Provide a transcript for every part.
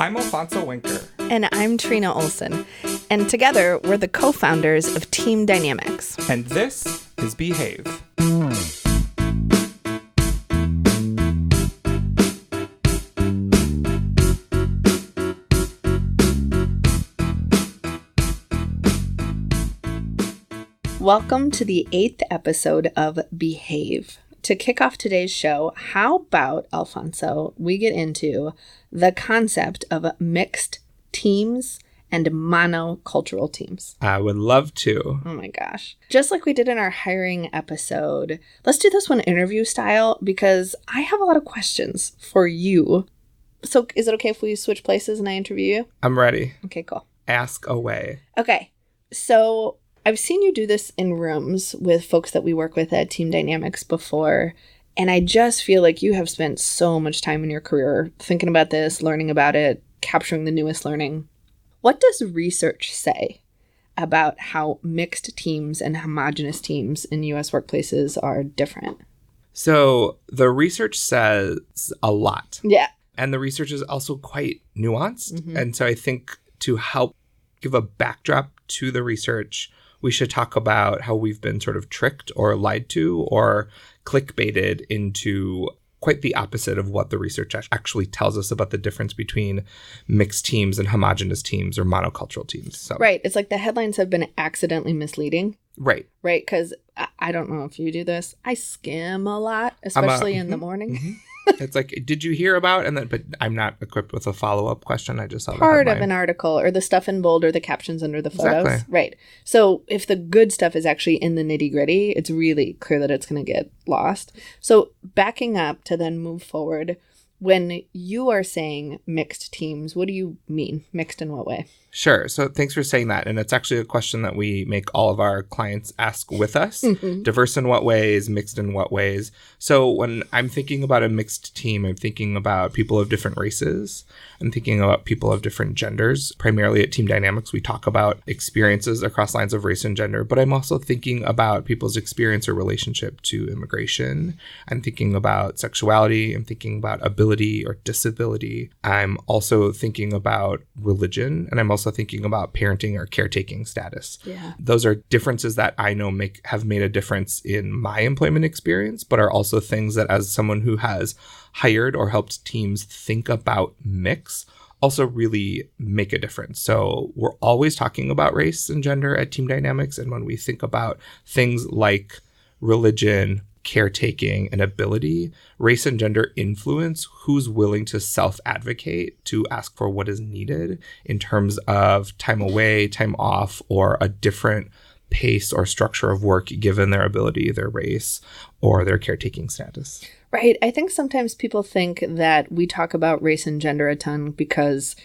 I'm Alfonso Winker. And I'm Trina Olson. And together, we're the co-founders of Team Dynamics. And this is Behave. Welcome to the 8th episode of Behave. To kick off today's show, how about, Alfonso, we get into the concept of mixed teams and monocultural teams. I would love to. Oh my gosh. Just like we did in our hiring episode, let's do this one interview style because I have a lot of questions for you. So is it okay if we switch places and I interview you? I'm ready. Okay, cool. Ask away. Okay, so I've seen you do this in rooms with folks that we work with at Team Dynamics before, and I just feel like you have spent so much time in your career thinking about this, learning about it, capturing the newest learning. What does research say about how mixed teams and homogenous teams in U.S. workplaces are different? So the research says a lot. Yeah. And the research is also quite nuanced. Mm-hmm. And so I think to help give a backdrop to the research, we should talk about how we've been sort of tricked or lied to or clickbaited into quite the opposite of what the research actually tells us about the difference between mixed teams and homogenous teams or monocultural teams. So. Right. It's like the headlines have been accidentally misleading. Right. Right. Because I don't know if you do this. I skim a lot, especially in the morning. Mm-hmm. It's like, did you hear about? And then, but I'm not equipped with a follow-up question. I just saw part of an article or the stuff in bold or the captions under the photos. Exactly. Right. So if the good stuff is actually in the nitty-gritty, it's really clear that it's going to get lost. So backing up to then move forward, when you are saying mixed teams, what do you mean? Mixed in what way? Sure. So thanks for saying that. And it's actually a question that we make all of our clients ask with us. Mm-hmm. Diverse in what ways? Mixed in what ways? So when I'm thinking about a mixed team, I'm thinking about people of different races. I'm thinking about people of different genders. Primarily at Team Dynamics, we talk about experiences across lines of race and gender. But I'm also thinking about people's experience or relationship to immigration. I'm thinking about sexuality. I'm thinking about ability or disability. I'm also thinking about religion. And I'm also thinking about parenting or caretaking status. Yeah. Those are differences that I know have made a difference in my employment experience, but are also things that as someone who has hired or helped teams think about mix, also really make a difference. So we're always talking about race and gender at Team Dynamics. And when we think about things like religion, caretaking, and ability, race and gender influence who's willing to self-advocate to ask for what is needed in terms of time away, time off, or a different pace or structure of work given their ability, their race, or their caretaking status. Right. I think sometimes people think that we talk about race and gender a ton because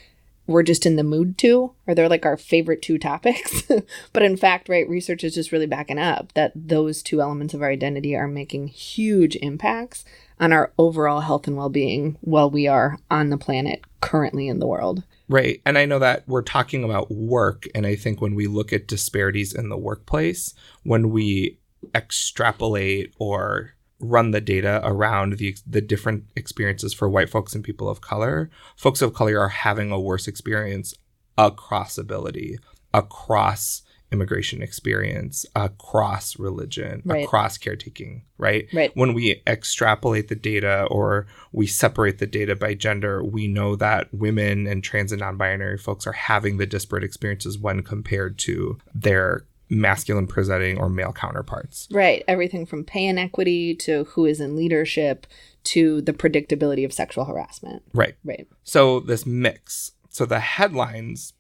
we're just in the mood to, or they're like our favorite two topics. But in fact, right, research is just really backing up that those two elements of our identity are making huge impacts on our overall health and well-being while we are on the planet currently in the world. Right. And I know that we're talking about work. And I think when we look at disparities in the workplace, when we extrapolate or run the data around the different experiences for white folks and people of color are having a worse experience across ability, across immigration experience, across religion, right, across caretaking, right? When we extrapolate the data or we separate the data by gender, we know that women and trans and non-binary folks are having the disparate experiences when compared to their masculine presenting or male counterparts. Right. Everything from pay inequity to who is in leadership to the predictability of sexual harassment. Right. So this mix. So the headlines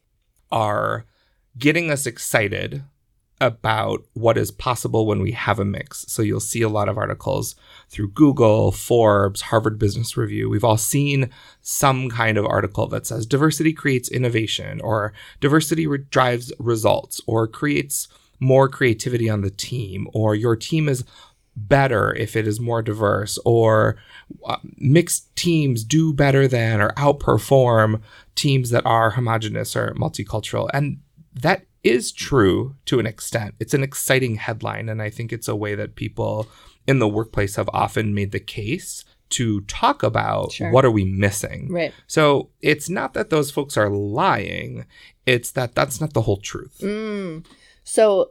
are getting us excited about what is possible when we have a mix. So you'll see a lot of articles through Google, Forbes, Harvard Business Review. We've all seen some kind of article that says diversity creates innovation, or diversity drives results, or creates more creativity on the team, or your team is better if it is more diverse, or mixed teams do better than or outperform teams that are homogenous or multicultural. And that is true to an extent. It's an exciting headline, and I think it's a way that people in the workplace have often made the case to talk about Sure. what are we missing. Right. So it's not that those folks are lying. It's that that's not the whole truth. So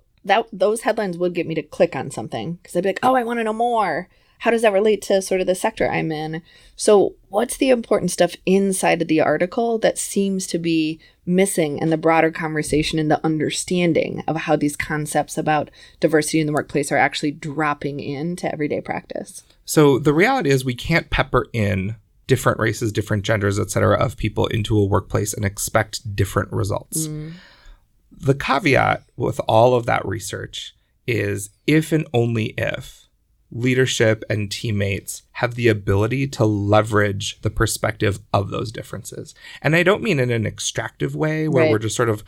those headlines would get me to click on something because I'd be like, oh, I want to know more. How does that relate to sort of the sector I'm in? So what's the important stuff inside of the article that seems to be missing in the broader conversation and the understanding of how these concepts about diversity in the workplace are actually dropping into everyday practice? So the reality is we can't pepper in different races, different genders, et cetera, of people into a workplace and expect different results. The caveat with all of that research is if and only if leadership and teammates have the ability to leverage the perspective of those differences. And I don't mean in an extractive way where we're just sort of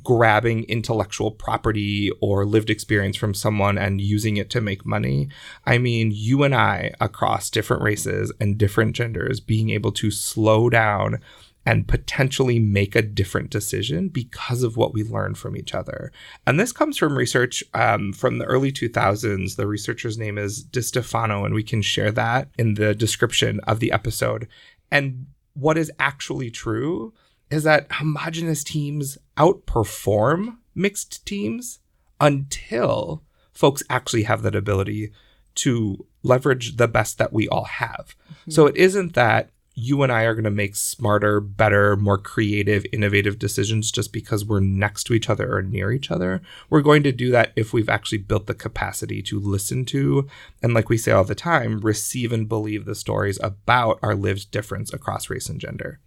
grabbing intellectual property or lived experience from someone and using it to make money. I mean, you and I across different races and different genders being able to slow down and potentially make a different decision because of what we learned from each other. And this comes from research from the early 2000s. The researcher's name is DiStefano, and we can share that in the description of the episode. And what is actually true is that homogenous teams outperform mixed teams until folks actually have that ability to leverage the best that we all have. So it isn't that you and I are going to make smarter, better, more creative, innovative decisions just because we're next to each other or near each other. We're going to do that if we've actually built the capacity to listen to, and like we say all the time, receive and believe the stories about our lived difference across race and gender.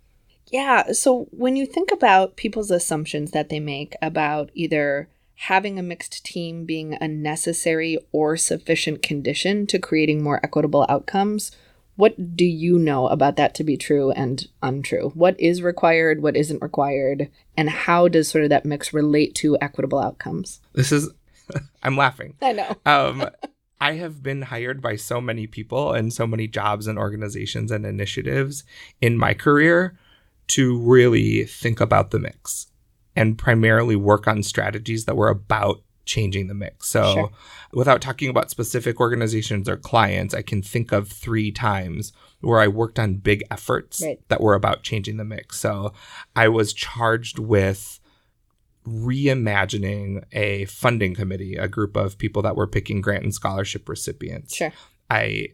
Yeah. So when you think about people's assumptions that they make about either having a mixed team being a necessary or sufficient condition to creating more equitable outcomes, what do you know about that to be true and untrue? What is required? What isn't required? And how does sort of that mix relate to equitable outcomes? This is, I'm laughing. I know. I have been hired by so many people and so many jobs and organizations and initiatives in my career to really think about the mix and primarily work on strategies that were about changing the mix. So without talking about specific organizations or clients, I can think of 3 times where I worked on big efforts that were about changing the mix. So I was charged with reimagining a funding committee, a group of people that were picking grant and scholarship recipients. I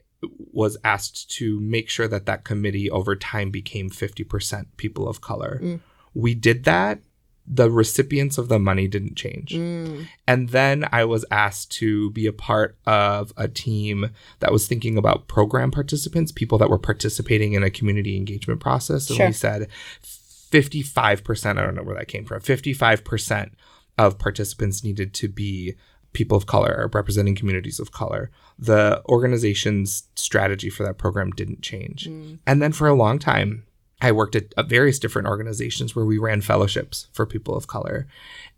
was asked to make sure that that committee over time became 50% people of color. We did that. The recipients of the money didn't change. And then I was asked to be a part of a team that was thinking about program participants, people that were participating in a community engagement process. And we said 55%, I don't know where that came from, 55% of participants needed to be people of color or representing communities of color. The organization's strategy for that program didn't change. And then for a long time, I worked at various different organizations where we ran fellowships for people of color.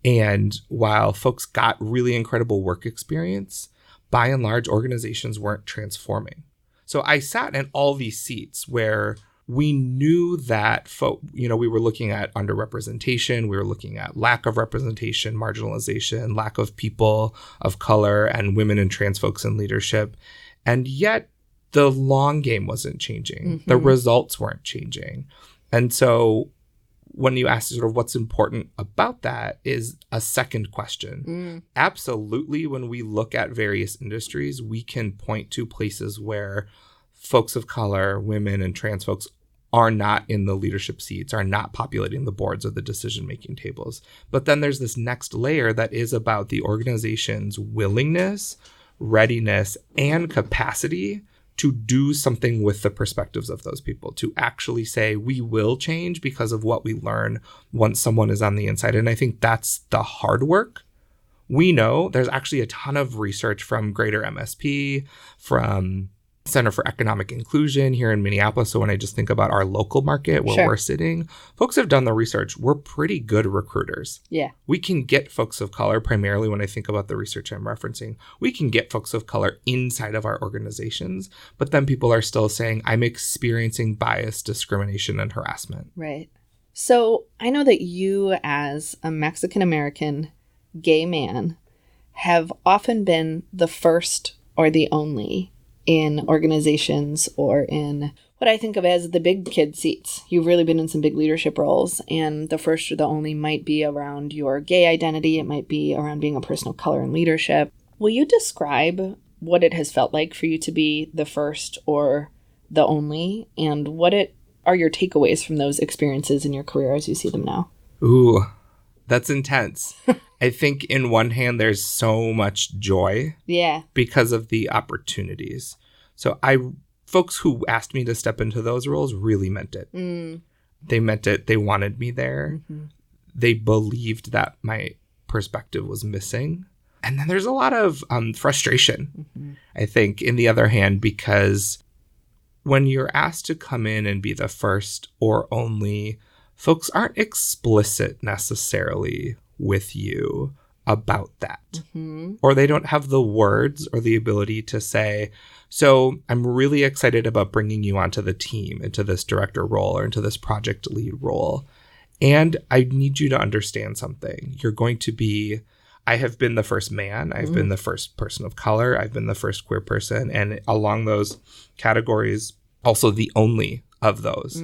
And while folks got really incredible work experience, by and large, organizations weren't transforming. So I sat in all these seats where we knew that we were looking at underrepresentation, we were looking at lack of representation, marginalization, lack of people of color and women and trans folks in leadership. And yet the long game wasn't changing. The results weren't changing. And so when you ask sort of what's important about that is a second question. Absolutely, when we look at various industries, we can point to places where folks of color, women and trans folks are not in the leadership seats, are not populating the boards or the decision-making tables. But then there's this next layer that is about the organization's willingness, readiness, and capacity to do something with the perspectives of those people, to actually say, we will change because of what we learn once someone is on the inside. And I think that's the hard work. We know there's actually a ton of research from Greater MSP, from Center for Economic Inclusion here in Minneapolis. So when I just think about our local market where we're sitting, folks have done the research. We're pretty good recruiters. We can get folks of color, primarily when I think about the research I'm referencing, we can get folks of color inside of our organizations. But then people are still saying, I'm experiencing bias, discrimination, and harassment. Right. So I know that you, as a Mexican-American gay man, have often been the first or the only in organizations or in what I think of as the big kid seats. You've really been in some big leadership roles, and the first or the only might be around your gay identity. It might be around being a person of color in leadership. Will you describe what it has felt like for you to be the first or the only, and what are your takeaways from those experiences in your career as you see them now? Ooh, that's intense. I think in one hand, there's so much joy. Yeah. Because of the opportunities. So folks who asked me to step into those roles really meant it. They meant it. They wanted me there. They believed that my perspective was missing. And then there's a lot of frustration, I think, in the other hand, because when you're asked to come in and be the first or only, folks aren't explicit necessarily with you about that. Or they don't have the words or the ability to say, so I'm really excited about bringing you onto the team, into this director role or into this project lead role. And I need you to understand something. I have been the first man. I've been the first person of color. I've been the first queer person. And along those categories, also the only of those.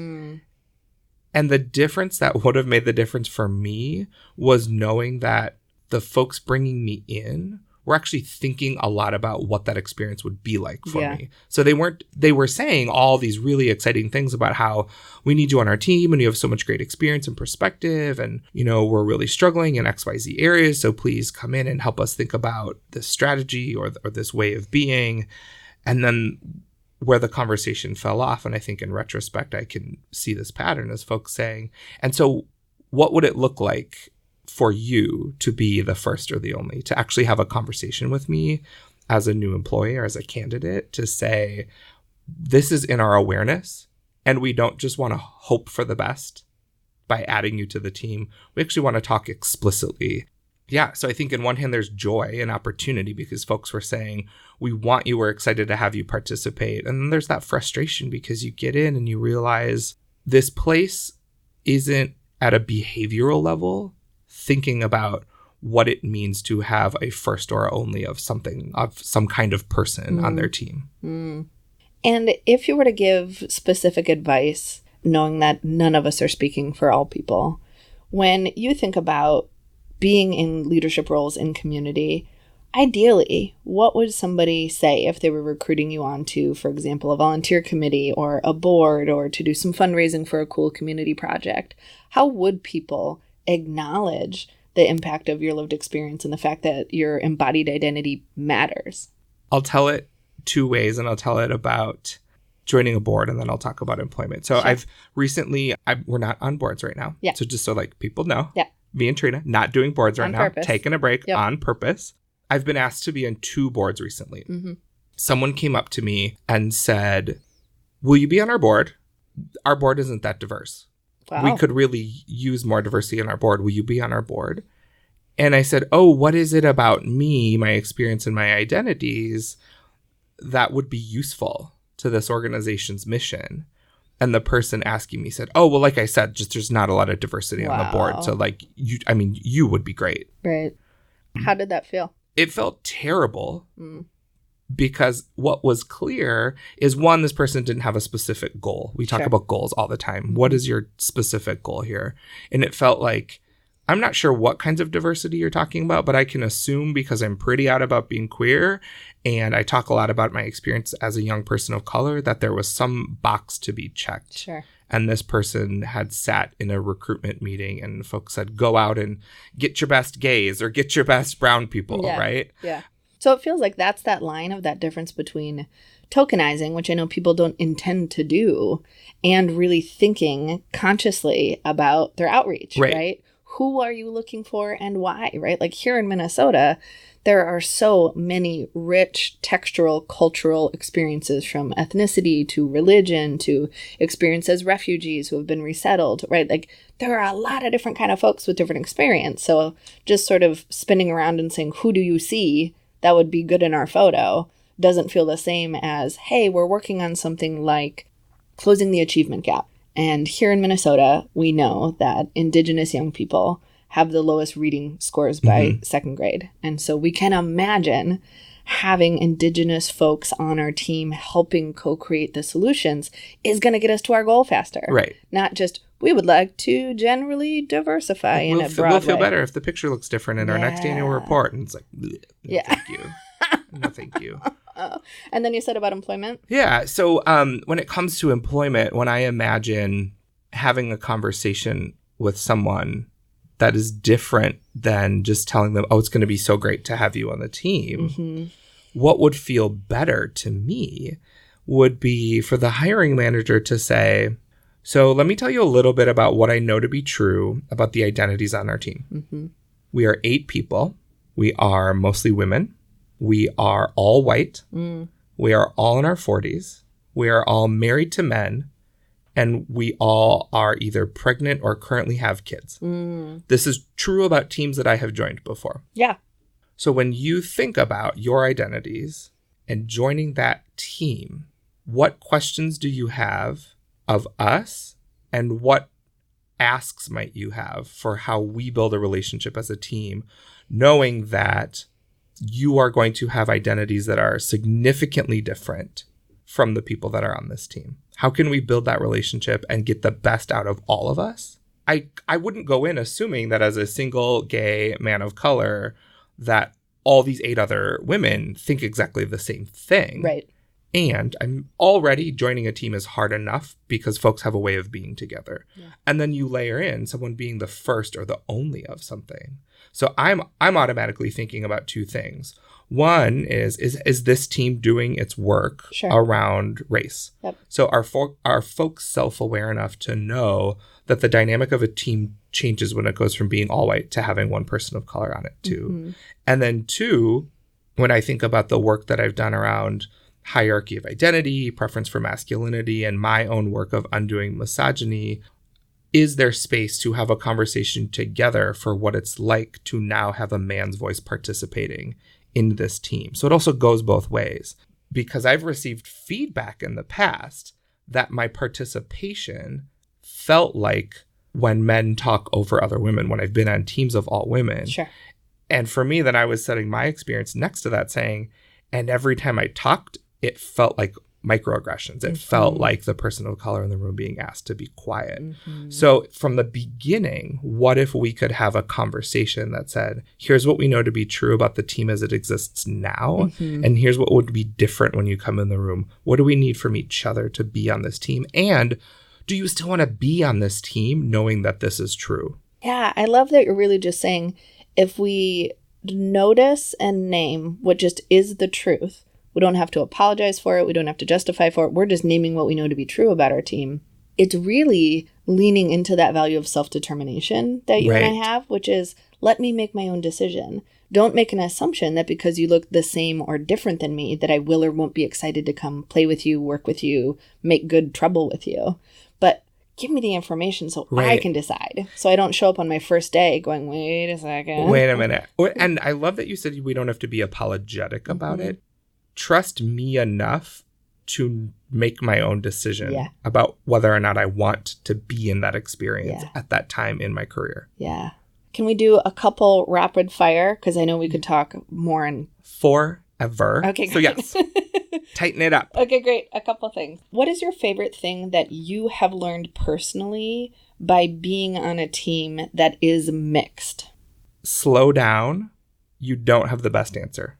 And the difference that would have made the difference for me was knowing that the folks bringing me in were actually thinking a lot about what that experience would be like for me. So they were saying all these really exciting things about how we need you on our team and you have so much great experience and perspective. And, we're really struggling in XYZ areas. So please come in and help us think about this strategy or this way of being. And then where the conversation fell off, and I think in retrospect, I can see this pattern as folks saying, and so what would it look like for you to be the first or the only, to actually have a conversation with me as a new employee or as a candidate to say, this is in our awareness and we don't just want to hope for the best by adding you to the team. We actually want to talk explicitly. Yeah. So I think in one hand, there's joy and opportunity because folks were saying, we want you, we're excited to have you participate. And then there's that frustration because you get in and you realize this place isn't at a behavioral level thinking about what it means to have a first or only of something, of some kind of person on their team. And if you were to give specific advice, knowing that none of us are speaking for all people, when you think about being in leadership roles in community, ideally, what would somebody say if they were recruiting you onto, for example, a volunteer committee or a board or to do some fundraising for a cool community project? How would people acknowledge the impact of your lived experience and the fact that your embodied identity matters? I'll tell it two ways, and I'll tell it about joining a board, and then I'll talk about employment. So I've recently, we're not on boards right now. So just so people know, me and Trina, not doing boards right now, taking a break on purpose. I've been asked to be on 2 boards recently. Someone came up to me and said, will you be on our board? Our board isn't that diverse. Wow. We could really use more diversity in our board. Will you be on our board? And I said, oh, what is it about me, my experience and my identities that would be useful to this organization's mission? And the person asking me said, oh, well, like I said, just there's not a lot of diversity on the board. So you would be great. Right. How did that feel? It felt terrible because what was clear is, one, this person didn't have a specific goal. We talk about goals all the time. What is your specific goal here? And it felt like, I'm not sure what kinds of diversity you're talking about, but I can assume because I'm pretty out about being queer and I talk a lot about my experience as a young person of color, that there was some box to be checked. Sure. And this person had sat in a recruitment meeting and folks said, go out and get your best gays or get your best brown people, right? Yeah. So it feels like that's that line of that difference between tokenizing, which I know people don't intend to do, and really thinking consciously about their outreach, right? Who are you looking for and why, right? Like here in Minnesota, there are so many rich textural, cultural experiences, from ethnicity to religion to experience as refugees who have been resettled, right? Like there are a lot of different kind of folks with different experience. So just sort of spinning around and saying, who do you see that would be good in our photo doesn't feel the same as, hey, we're working on something like closing the achievement gap. And here in Minnesota, we know that Indigenous young people have the lowest reading scores by second grade. And so we can imagine having Indigenous folks on our team helping co-create the solutions is going to get us to our goal faster. Right. Not just, we would like to generally diversify in a broad We'll feel way. better if the picture looks different in our next annual report. And it's like, no, thank you. No, thank you. And then you said about employment? Yeah. So when it comes to employment, when I imagine having a conversation with someone that is different than just telling them, oh, it's going to be so great to have you on the team, what would feel better to me would be for the hiring manager to say, so let me tell you a little bit about what I know to be true about the identities on our team. We are 8 people. We are mostly women. We are all white. We are all in our 40s. We are all married to men. And we all are either pregnant or currently have kids. This is true about teams that I have joined before. Yeah. So when you think about your identities and joining that team, what questions do you have of us, and what asks might you have for how we build a relationship as a team, knowing that you are going to have identities that are significantly different from the people that are on this team? How can we build that relationship and get the best out of all of us? I wouldn't go in assuming that as a single gay man of color that all these 8 other women think exactly the same thing. Right. And I'm already joining a team is hard enough because folks have a way of being together. Yeah. And then you layer in someone being the first or the only of something. So I'm automatically thinking about 2 things. One is this team doing its work around race? Yep. So are folks self-aware enough to know that the dynamic of a team changes when it goes from being all white to having one person of color on it too? And then 2, when I think about the work that I've done around hierarchy of identity, preference for masculinity, and my own work of undoing misogyny, is there space to have a conversation together for what it's like to now have a man's voice participating in this team? So it also goes both ways, because I've received feedback in the past that my participation felt like when men talk over other women, when I've been on teams of all women. Sure. And for me, then I was setting my experience next to that saying, and every time I talked, it felt like microaggressions. It felt like the person of color in the room being asked to be quiet. So from the beginning, what if we could have a conversation that said, here's what we know to be true about the team as it exists now, and here's what would be different when you come in the room. What do we need from each other to be on this team? And do you still want to be on this team knowing that this is true? Yeah, I love that you're really just saying, if we notice and name what just is the truth, we don't have to apologize for it. We don't have to justify for it. We're just naming what we know to be true about our team. It's really leaning into that value of self-determination that you and I have, which is, let me make my own decision. Don't make an assumption that because you look the same or different than me, that I will or won't be excited to come play with you, work with you, make good trouble with you. But give me the information so I can decide. So I don't show up on my first day going, wait a second. Wait a minute. And I love that you said we don't have to be apologetic about it. Trust me enough to make my own decision about whether or not I want to be in that experience at that time in my career. Yeah. Can we do a couple rapid fire? Because I know we could talk more in forever. Okay, great. So yes, tighten it up. Okay, great. A couple things. What is your favorite thing that you have learned personally by being on a team that is mixed? Slow down. You don't have the best answer.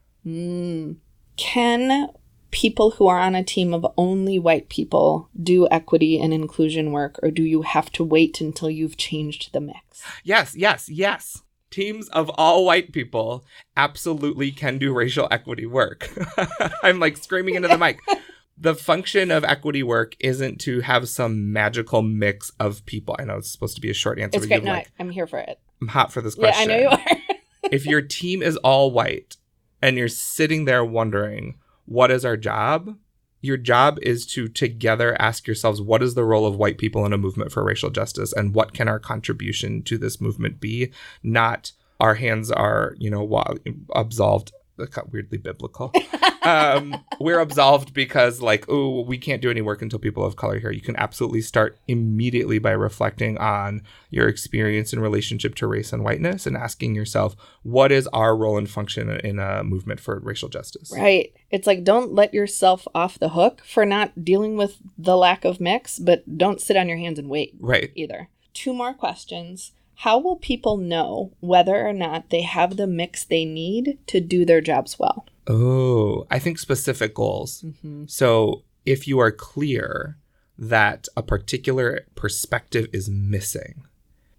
Can people who are on a team of only white people do equity and inclusion work, or do you have to wait until you've changed the mix? Yes. Teams of all white people absolutely can do racial equity work. I'm like screaming into the mic. The function of equity work isn't to have some magical mix of people. I know it's supposed to be a short answer. It's great. No, I'm here for it. I'm hot for this question. Yeah, I know you are. If your team is all white and you're sitting there wondering, what is our job? Your job is to together ask yourselves, what is the role of white people in a movement for racial justice? And what can our contribution to this movement be? Not our hands are, absolved. That got weirdly biblical. we're absolved because like, oh, we can't do any work until people of color here. You can absolutely start immediately by reflecting on your experience in relationship to race and whiteness and asking yourself, what is our role and function in a movement for racial justice? Right. It's like, don't let yourself off the hook for not dealing with the lack of mix, but don't sit on your hands and wait. Right. Either. 2 more questions. How will people know whether or not they have the mix they need to do their jobs well? Oh, I think specific goals. Mm-hmm. So if you are clear that a particular perspective is missing,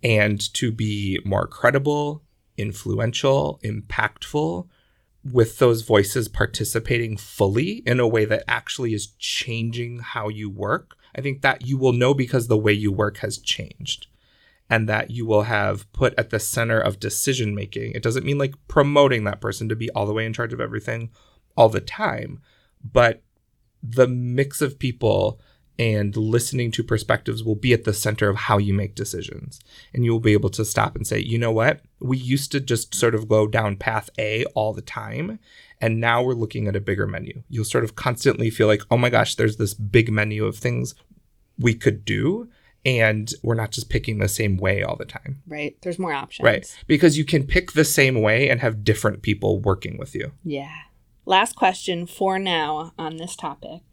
and to be more credible, influential, impactful, with those voices participating fully in a way that actually is changing how you work, I think that you will know because the way you work has changed. And that you will have put at the center of decision making. It doesn't mean like promoting that person to be all the way in charge of everything all the time, but the mix of people and listening to perspectives will be at the center of how you make decisions. And you will be able to stop and say, you know what? We used to just sort of go down path A all the time. And now we're looking at a bigger menu. You'll sort of constantly feel like, oh my gosh, there's this big menu of things we could do. And we're not just picking the same way all the time. Right. There's more options. Right. Because you can pick the same way and have different people working with you. Yeah. Last question for now on this topic.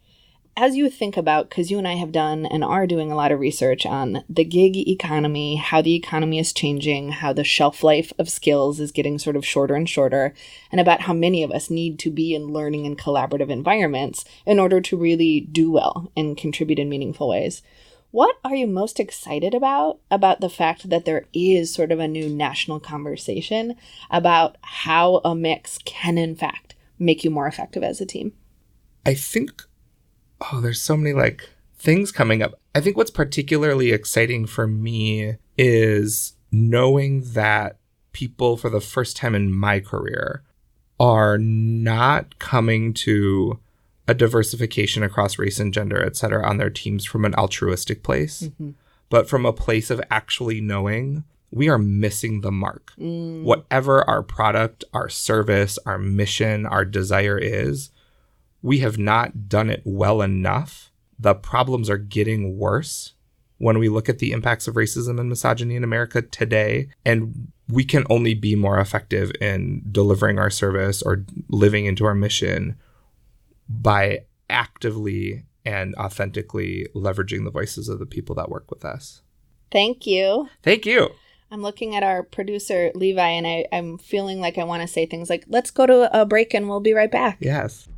As you think about, because you and I have done and are doing a lot of research on the gig economy, how the economy is changing, how the shelf life of skills is getting sort of shorter and shorter, and about how many of us need to be in learning and collaborative environments in order to really do well and contribute in meaningful ways. What are you most excited about the fact that there is sort of a new national conversation about how a mix can, in fact, make you more effective as a team? I think, there's so many like things coming up. I think what's particularly exciting for me is knowing that people for the first time in my career are not coming to a diversification across race and gender, et cetera, on their teams from an altruistic place, but from a place of actually knowing we are missing the mark. Whatever our product, our service, our mission, our desire is, we have not done it well enough. The problems are getting worse when we look at the impacts of racism and misogyny in America today, and we can only be more effective in delivering our service or living into our mission by actively and authentically leveraging the voices of the people that work with us. Thank you. Thank you. I'm looking at our producer, Levi, and I'm feeling like I want to say things like, let's go to a break and we'll be right back. Yes.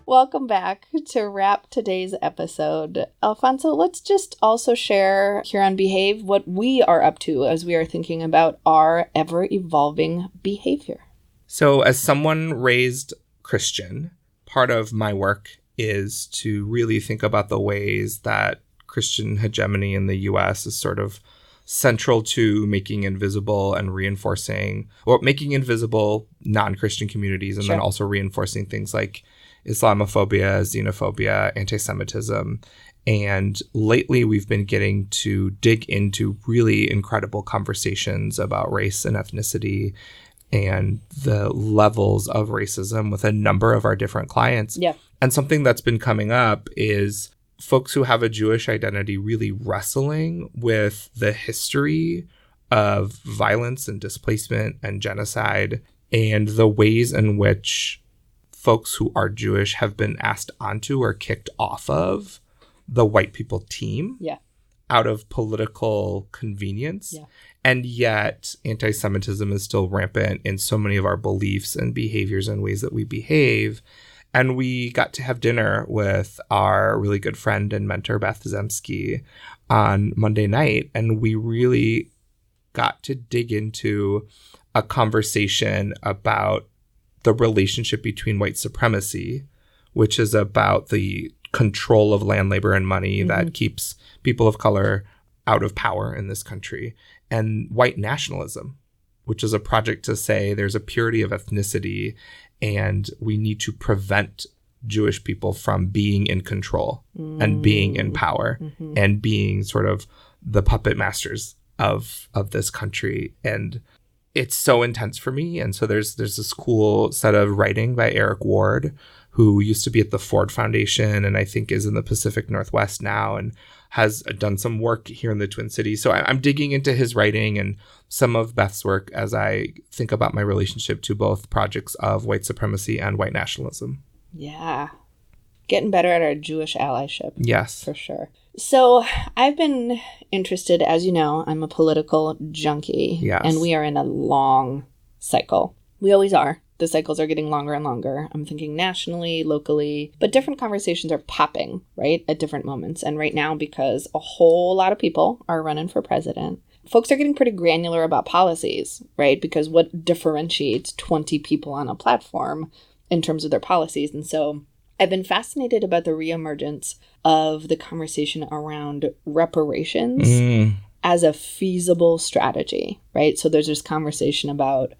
Welcome back to wrap today's episode. Alfonso, let's just also share here on Behave what we are up to as we are thinking about our ever-evolving behavior. So as someone raised Christian, part of my work is to really think about the ways that Christian hegemony in the U.S. is sort of central to making invisible and reinforcing, or making invisible non-Christian communities, and then also reinforcing things like Islamophobia, xenophobia, anti-Semitism. And lately we've been getting to dig into really incredible conversations about race and ethnicity and the levels of racism with a number of our different clients. Yeah. And something that's been coming up is folks who have a Jewish identity really wrestling with the history of violence and displacement and genocide and the ways in which folks who are Jewish have been asked onto or kicked off of the white people team out of political convenience. Yeah. And yet anti-Semitism is still rampant in so many of our beliefs and behaviors and ways that we behave. And we got to have dinner with our really good friend and mentor, Beth Zemsky, on Monday night. And we really got to dig into a conversation about the relationship between white supremacy, which is about the control of land, labor, and money that keeps people of color out of power in this country, and white nationalism, which is a project to say there's a purity of ethnicity and we need to prevent Jewish people from being in control and being in power and being sort of the puppet masters of this country. And it's so intense for me. And so there's this cool set of writing by Eric Ward, who used to be at the Ford Foundation and I think is in the Pacific Northwest now and has done some work here in the Twin Cities. So I'm digging into his writing and some of Beth's work as I think about my relationship to both projects of white supremacy and white nationalism. Yeah. Getting better at our Jewish allyship. Yes. For sure. So I've been interested, as you know, I'm a political junkie. Yes. And we are in a long cycle. We always are. The cycles are getting longer and longer. I'm thinking nationally, locally, but different conversations are popping, right, at different moments. And right now, because a whole lot of people are running for president, folks are getting pretty granular about policies, right? Because what differentiates 20 people on a platform in terms of their policies? And so I've been fascinated about the reemergence of the conversation around reparations as a feasible strategy, right? So there's this conversation about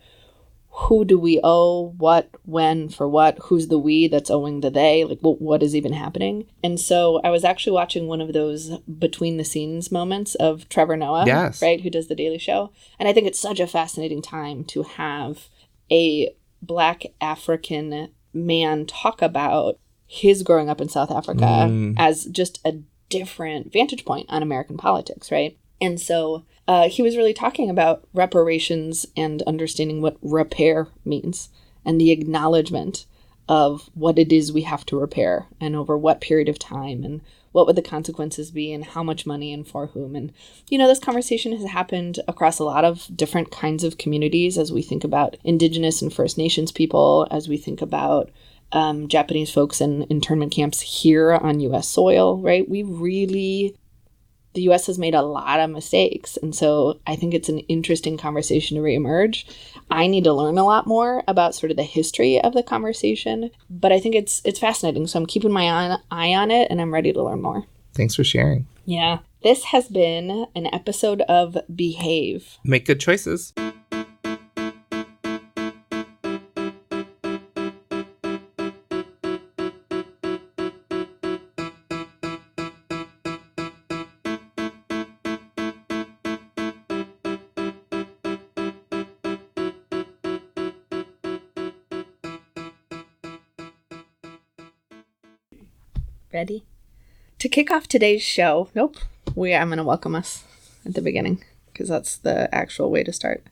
who do we owe, what, when, for what, who's the we that's owing the they, like what is even happening? And so I was actually watching one of those between the scenes moments of Trevor Noah, yes, right, who does The Daily Show. And I think it's such a fascinating time to have a Black African man talk about his growing up in South Africa as just a different vantage point on American politics, right? And so he was really talking about reparations and understanding what repair means and the acknowledgement of what it is we have to repair and over what period of time and what would the consequences be and how much money and for whom. And, you know, this conversation has happened across a lot of different kinds of communities as we think about Indigenous and First Nations people, as we think about Japanese folks in internment camps here on U.S. soil, right? The U.S. has made a lot of mistakes. And so I think it's an interesting conversation to reemerge. I need to learn a lot more about sort of the history of the conversation, but I think it's fascinating. So I'm keeping my eye on it and I'm ready to learn more. Thanks for sharing. Yeah. This has been an episode of Behave. Make good choices. Ready? To kick off today's show, I'm going to welcome us at the beginning because that's the actual way to start.